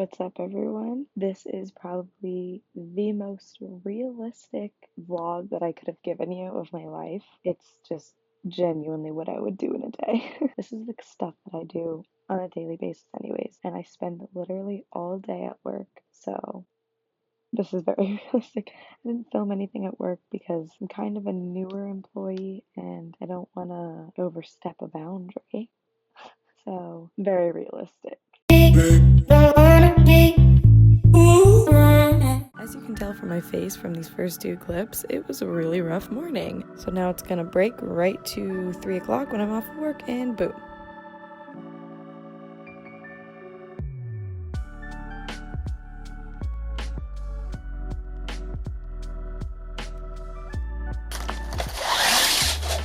What's up, everyone? This is probably the most realistic vlog that I could have given you of my life. It's just genuinely what I would do in a day. This is the stuff that I do on a daily basis anyways, and I spend literally all day at work, so this is very realistic. I didn't film anything at work because I'm kind of a newer employee and I don't want to overstep a boundary. So, very realistic. As you can tell from my face from these first two clips, it was a really rough morning. So now it's gonna break right to 3 o'clock when I'm off of work, and boom.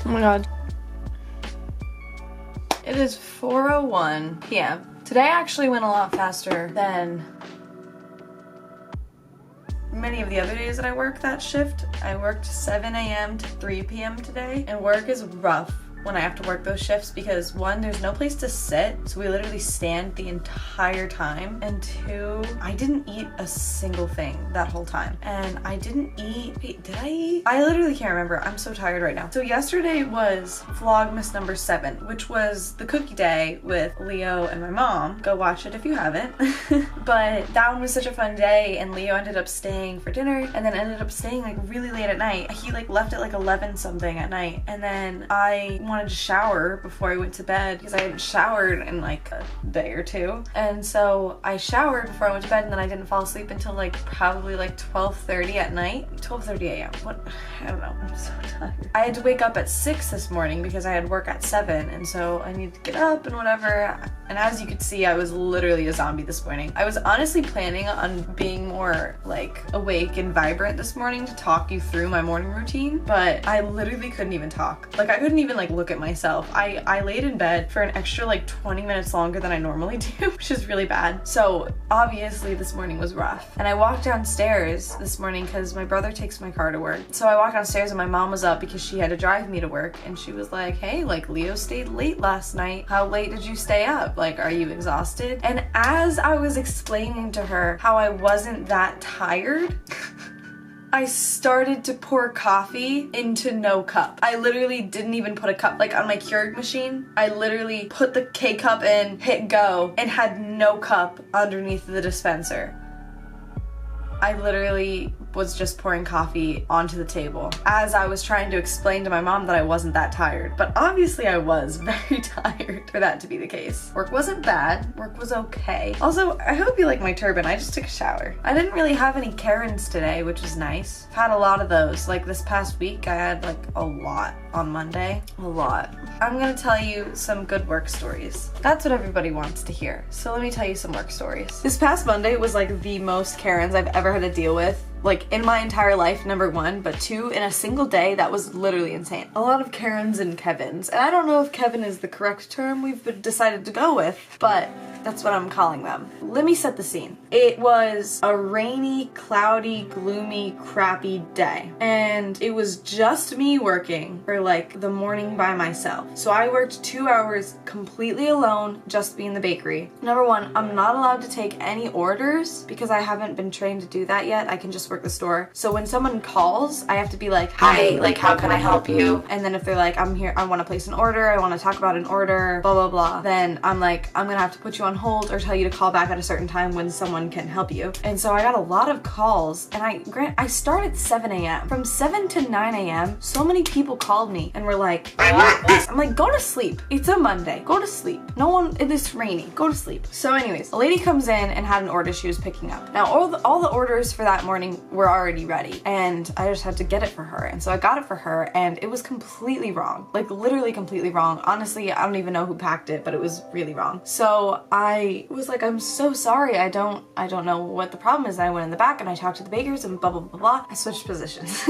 Oh my god. It is 4:01 p.m. Today actually went a lot faster than many of the other days that I work that shift. I worked 7 a.m. to 3 p.m. today, and work is rough when I have to work those shifts because one, there's no place to sit, so we literally stand the entire time, and two, I didn't eat a single thing that whole time. And I didn't eat, wait, did I eat? I literally can't remember. I'm so tired right now. So yesterday was Vlogmas number 7, which was the cookie day with Leo and my mom. Go watch it if you haven't. But that one was such a fun day, and Leo ended up staying for dinner and then ended up staying like really late at night. He like left at like 11 something at night, and then I wanted to shower before I went to bed because I hadn't showered in like a day or two, and so I showered before I went to bed, and then I didn't fall asleep until like probably like 12:30 at night. 12:30 a.m. What? I don't know. I'm so tired. I had to wake up at 6 this morning because I had work at 7, and so I needed to get up and whatever. And as you could see, I was literally a zombie this morning. I was honestly planning on being more like awake and vibrant this morning to talk you through my morning routine, but I literally couldn't even talk. Like I couldn't even like look at myself. I laid in bed for an extra like 20 minutes longer than I normally do, which is really bad. So obviously this morning was rough. And I walked downstairs this morning because my brother takes my car to work. So I walked downstairs and my mom was up because she had to drive me to work, and she was like, hey, like Leo stayed late last night. How late did you stay up? Like, are you exhausted? And as I was explaining to her how I wasn't that tired, I started to pour coffee into no cup. I literally didn't even put a cup, like on my Keurig machine, I literally put the K-cup in, hit go, and had no cup underneath the dispenser. I literally was just pouring coffee onto the table as I was trying to explain to my mom that I wasn't that tired. But obviously I was very tired for that to be the case. Work wasn't bad. Work was okay. Also, I hope you like my turban. I just took a shower. I didn't really have any Karens today, which was nice. I've had a lot of those. Like this past week, I had like a lot on Monday. A lot. I'm gonna tell you some good work stories. That's what everybody wants to hear. So let me tell you some work stories. This past Monday was like the most Karens I've ever had to deal with, like in my entire life, number one, but two, in a single day. That was literally insane. A lot of Karens and Kevins, and I don't know if Kevin is the correct term we've decided to go with, but that's what I'm calling them. Let me set the scene. It was a rainy, cloudy, gloomy, crappy day, and it was just me working for like the morning by myself. So I worked 2 hours completely alone, just me in the bakery. Number one, I'm not allowed to take any orders because I haven't been trained to do that yet. I can just work the store. So when someone calls, I have to be like, hi, like how can I help you? And then if they're like, I'm here, I want to place an order, I want to talk about an order, blah blah blah, then I'm like, I'm gonna have to put you on hold or tell you to call back at a certain time when someone can help you. And so I got a lot of calls, and I start at 7 a.m. From 7 to 9 a.m. so many people called me and were like, I'm like, go to sleep. It's a Monday. Go to sleep. No one, it is rainy. Go to sleep. So anyways, a lady comes in and had an order she was picking up. Now all the orders for that morning were already ready, and I just had to get it for her. And so I got it for her, and it was completely wrong. Like literally completely wrong. Honestly, I don't even know who packed it, but it was really wrong. So I was like, I'm so sorry. I don't know what the problem is. And I went in the back and I talked to the bakers and blah blah blah blah. I switched positions.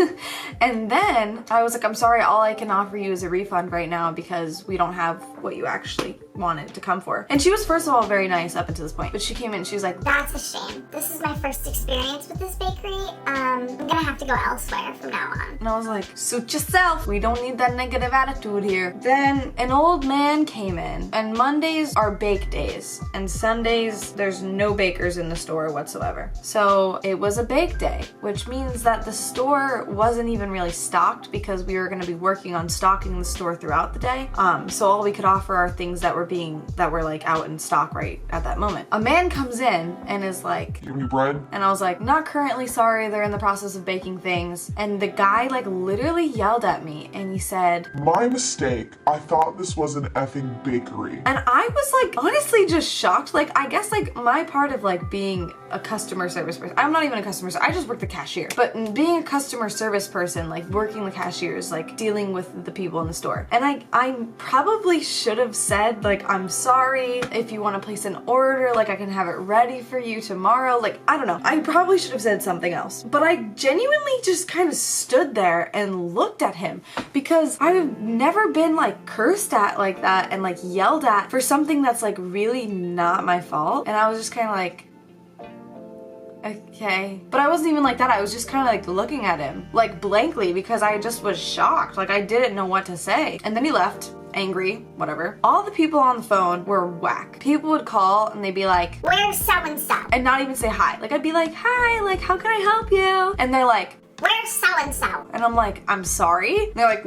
And then I was like, I'm sorry, all I can offer you is a refund right now because we don't have what you actually wanted to come for. And she was, first of all, very nice up until this point. But she came in and she was like, "That's a shame. This is my first experience with this bakery. I'm gonna have to go elsewhere from now on." And I was like, suit yourself. We don't need that negative attitude here. Then an old man came in, and Mondays are bake days, and Sundays there's no bakers in the store whatsoever. So it was a bake day, which means that the store wasn't even really stocked because we were going to be working on stocking the store throughout the day. So all we could offer are things that were like out in stock right at that moment. A man comes in and is like, "Give me bread?" And I was like, "Not currently, sorry, they're in the process of baking things." And the guy like literally yelled at me and he said, "My mistake. I thought this was an effing bakery." And I was like honestly just shocked. Like, I guess like my part of like being a customer service person, I'm not even a customer service, I just work the cashier. But being a customer service person, like working the cashiers, like dealing with the people in the store. And I probably should have said like, "I'm sorry, if you want to place an order, like I can have it ready for you tomorrow." Like, I don't know. I probably should have said something else. But I genuinely just kind of stood there and looked at him because I've never been like cursed at like that and like yelled at for something that's like really not my fault. And I was just kind of like, okay. But I wasn't even like that. I was just kind of like looking at him like blankly because I just was shocked. Like I didn't know what to say. And then he left. Angry, whatever. All the people on the phone were whack. People would call and they'd be like, "Where's so-and-so?" And not even say hi. Like I'd be like, "Hi, like how can I help you?" And they're like, "Where's so-and-so?" And I'm like, "I'm sorry." And they're like,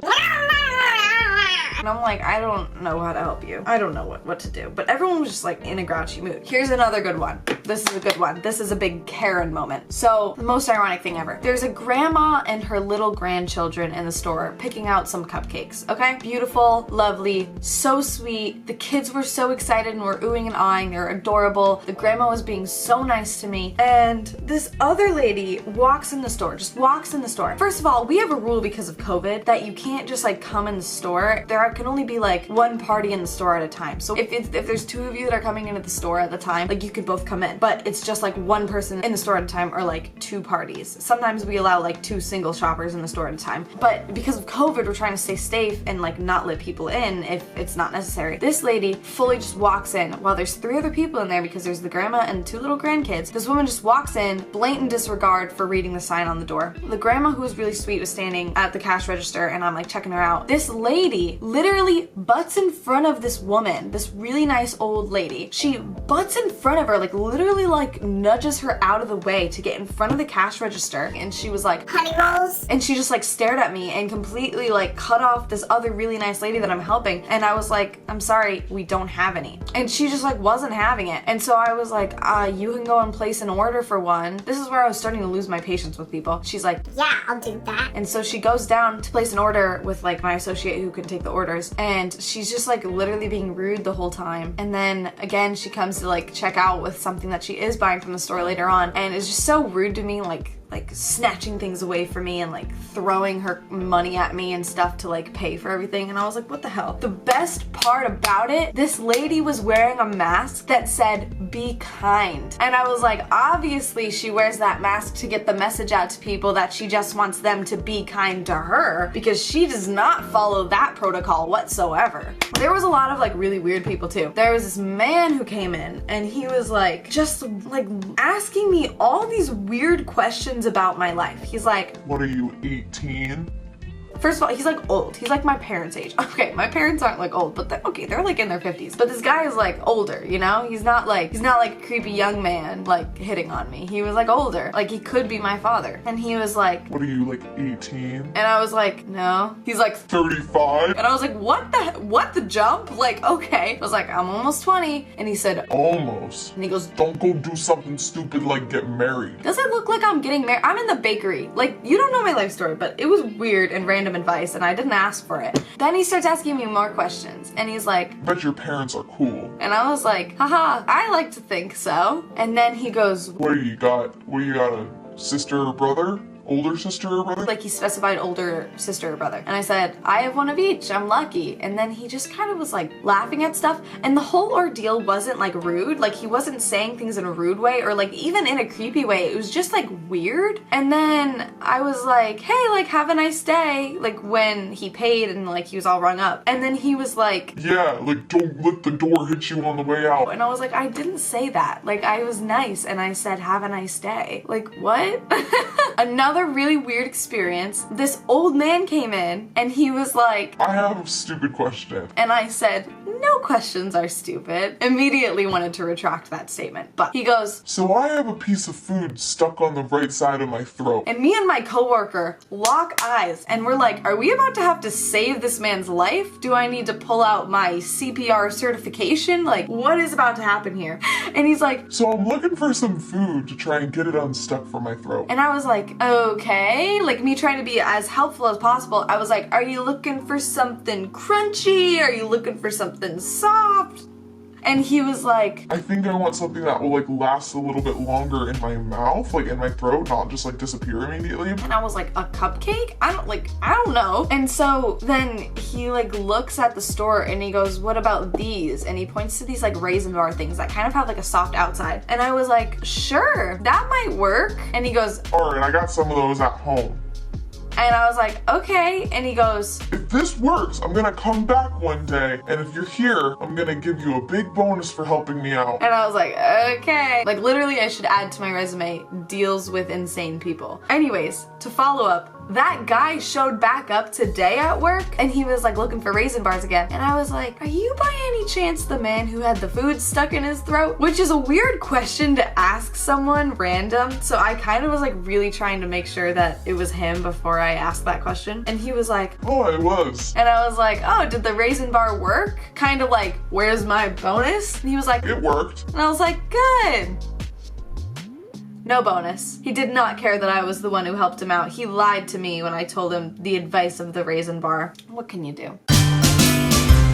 and I'm like, "I don't know how to help you. I don't know what to do." But everyone was just like in a grouchy mood. Here's another good one. This is a good one. This is a big Karen moment. So, the most ironic thing ever. There's a grandma and her little grandchildren in the store picking out some cupcakes, okay? Beautiful, lovely, so sweet. The kids were so excited and were oohing and ahhing. They're adorable. The grandma was being so nice to me. And this other lady walks in the store, just walks in the store. First of all, we have a rule because of COVID that you can't just like come in the store. There can only be like one party in the store at a time. So if there's two of you that are coming into the store at the time, like you could both come in. But it's just like one person in the store at a time or like two parties. Sometimes we allow like two single shoppers in the store at a time. But because of COVID, we're trying to stay safe and like not let people in if it's not necessary. This lady fully just walks in while there's three other people in there because there's the grandma and two little grandkids. This woman just walks in, blatant disregard for reading the sign on the door. The grandma, who was really sweet, was standing at the cash register and I'm like checking her out. This lady literally butts in front of this woman, this really nice old lady. She butts in front of her, like literally like nudges her out of the way to get in front of the cash register. And she was like, "Honey rolls?" And she just like stared at me and completely like cut off this other really nice lady that I'm helping. And I was like, "I'm sorry, we don't have any." And she just like wasn't having it. And so I was like, "You can go and place an order for one." This is where I was starting to lose my patience with people. She's like, "Yeah, I'll do that." And so she goes down to place an order with like my associate who can take the orders. And she's just like literally being rude the whole time. And then again, she comes to like check out with something that she is buying from the store later on. And it's just so rude to me, like snatching things away from me and like throwing her money at me and stuff to like pay for everything. And I was like, what the hell? The best part about it, this lady was wearing a mask that said, "Be kind." And I was like, obviously she wears that mask to get the message out to people that she just wants them to be kind to her, because she does not follow that protocol whatsoever. There was a lot of like really weird people too. There was this man who came in and he was like just like asking me all these weird questions about my life. He's like, "What are you, 18? First of all, he's like old. He's like my parents' age. Okay, my parents aren't like old, but they're like in their 50s. But this guy is like older, you know? He's not like a creepy young man like hitting on me. He was like older. Like he could be my father. And he was like, "What are you, like 18? And I was like, "No." He's like, 35? And I was like, what the jump? Like, okay. I was like, "I'm almost 20. And he said, "Almost." And he goes, "Don't go do something stupid like get married." "Does it look like I'm getting married? I'm in the bakery." Like, you don't know my life story, but it was weird and random advice and I didn't ask for it. Then he starts asking me more questions and he's like, "Bet your parents are cool." And I was like, haha, I like to think so. And then he goes, What do you got? What, you got a sister or brother? older sister or brother? Like he specified older sister or brother. And I said, I have one of each, I'm lucky. And then he just kind of was like laughing at stuff. And the whole ordeal wasn't like rude. Like he wasn't saying things in a rude way or like even in a creepy way. It was just like weird. And then I was like, hey, like have a nice day. Like when he paid and like he was all rung up. And then he was like, yeah, like don't let the door hit you on the way out. And I was like, I didn't say that. Like I was nice and I said, have a nice day. Like what? Another really weird experience. This old man came in and he was like, I have a stupid question. And I said, no questions are stupid. Immediately wanted to retract that statement. But he goes, so I have a piece of food stuck on the right side of my throat. And me and my coworker lock eyes and we're like, are we about to have to save this man's life? Do I need to pull out my CPR certification? Like, what is about to happen here? And he's like, so I'm looking for some food to try and get it unstuck from my throat. And I was like, okay. Like me trying to be as helpful as possible. I was like, are you looking for something crunchy? Are you looking for something soft? And he was like, I think I want something that will like last a little bit longer in my mouth, like in my throat, not just like disappear immediately. And I was like, a cupcake? I don't know. And so then he like looks at the store and he goes, what about these? And he points to these like raisin bar things that kind of have like a soft outside. And I was like, sure, that might work. And he goes, all right, I got some of those at home. And I was like, okay. And he goes, if this works, I'm gonna come back one day, and if you're here, I'm gonna give you a big bonus for helping me out. And I was like, okay. Like literally I should add to my resume, deals with insane people. Anyways, to follow up, that guy showed back up today at work and he was like looking for raisin bars again. And I was like, are you by any chance the man who had the food stuck in his throat? Which is a weird question to ask someone random. So I kind of was like really trying to make sure that it was him before I asked that question. And he was like, oh, it was. And I was like, oh, did the raisin bar work? Kind of like, where's my bonus? And he was like, it worked. And I was like, good. No bonus. He did not care that I was the one who helped him out. He lied to me when I told him the advice of the raisin bar. What can you do?